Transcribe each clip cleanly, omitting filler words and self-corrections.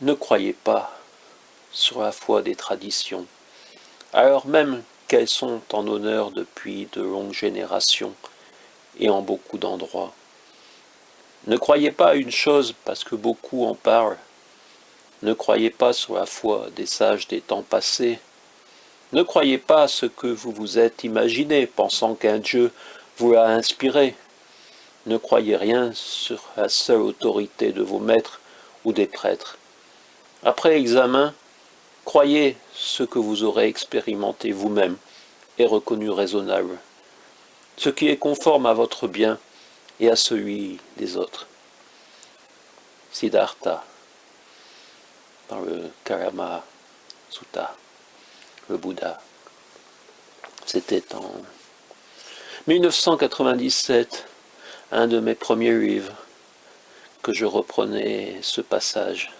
Ne croyez pas sur la foi des traditions, alors même qu'elles sont en honneur depuis de longues générations et en beaucoup d'endroits. Ne croyez pas à une chose parce que beaucoup en parlent. Ne croyez pas sur la foi des sages des temps passés. Ne croyez pas à ce que vous vous êtes imaginé, pensant qu'un Dieu vous l'a inspiré. Ne croyez rien sur la seule autorité de vos maîtres ou des prêtres. Après examen, croyez ce que vous aurez expérimenté vous-même et reconnu raisonnable, ce qui est conforme à votre bien et à celui des autres. Siddhartha, dans le Karama Sutta, le Bouddha. C'était en 1997, un de mes premiers livres, que je reprenais ce passage.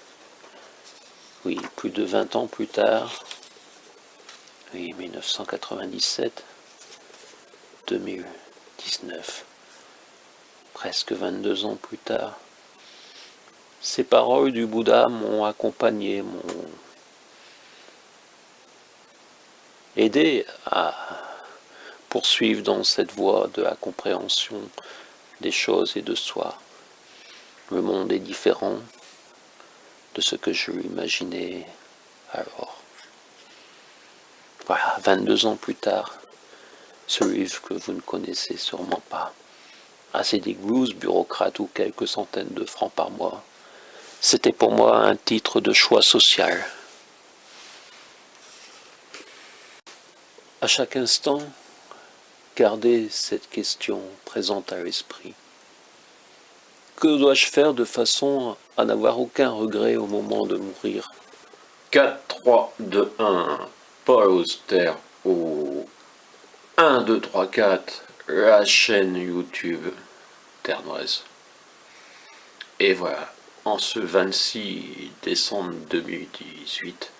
Oui, plus de 20 ans plus tard, oui, 1997, 2019, presque 22 ans plus tard, ces paroles du Bouddha m'ont accompagné, m'ont aidé à poursuivre dans cette voie de la compréhension des choses et de soi. Le monde est différent de ce que je l'imaginais alors. Voilà, 22 ans plus tard, ce livre que vous ne connaissez sûrement pas. Assez des blues, bureaucrates ou quelques centaines de francs par mois. C'était pour moi un titre de choix social. À chaque instant, gardez cette question présente à l'esprit. Que dois-je faire de façon à n'avoir aucun regret au moment de mourir? 4, 3, 2, 1, Paul Auster au 1, 2, 3, 4, la chaîne YouTube Ternoise. Et voilà, en ce 26 décembre 2018,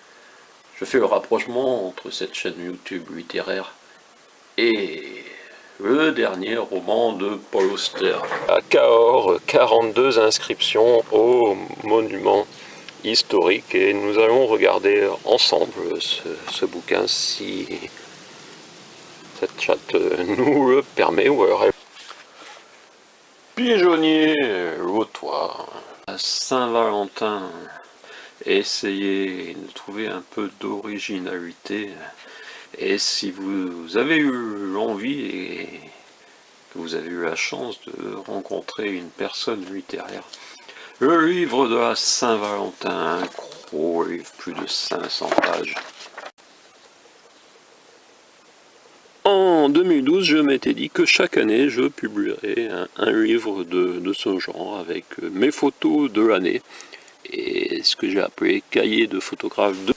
je fais le rapprochement entre cette chaîne YouTube littéraire et le dernier roman de Paul Auster. À Cahors, 42 inscriptions au monument historique et nous allons regarder ensemble ce bouquin si cette chatte nous le permet. Ou alors pigeonnier, lotois, Saint-Valentin, essayez de trouver un peu d'originalité. Et si vous avez eu l'envie et que vous avez eu la chance de rencontrer une personne littéraire, le livre de la Saint-Valentin, un gros livre, plus de 500 pages. En 2012, je m'étais dit que chaque année, je publierais un livre de ce genre avec mes photos de l'année et ce que j'ai appelé cahier de photographe de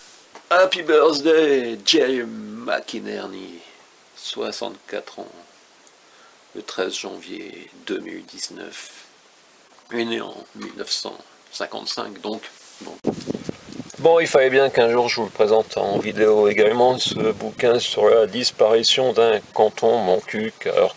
Happy Birthday, Jay McInerney, 64 ans, le 13 janvier 2019. Il est né en 1955, donc bon. Bon, il fallait bien qu'un jour je vous le présente en vidéo également, ce bouquin sur la disparition d'un canton Montcuq, alors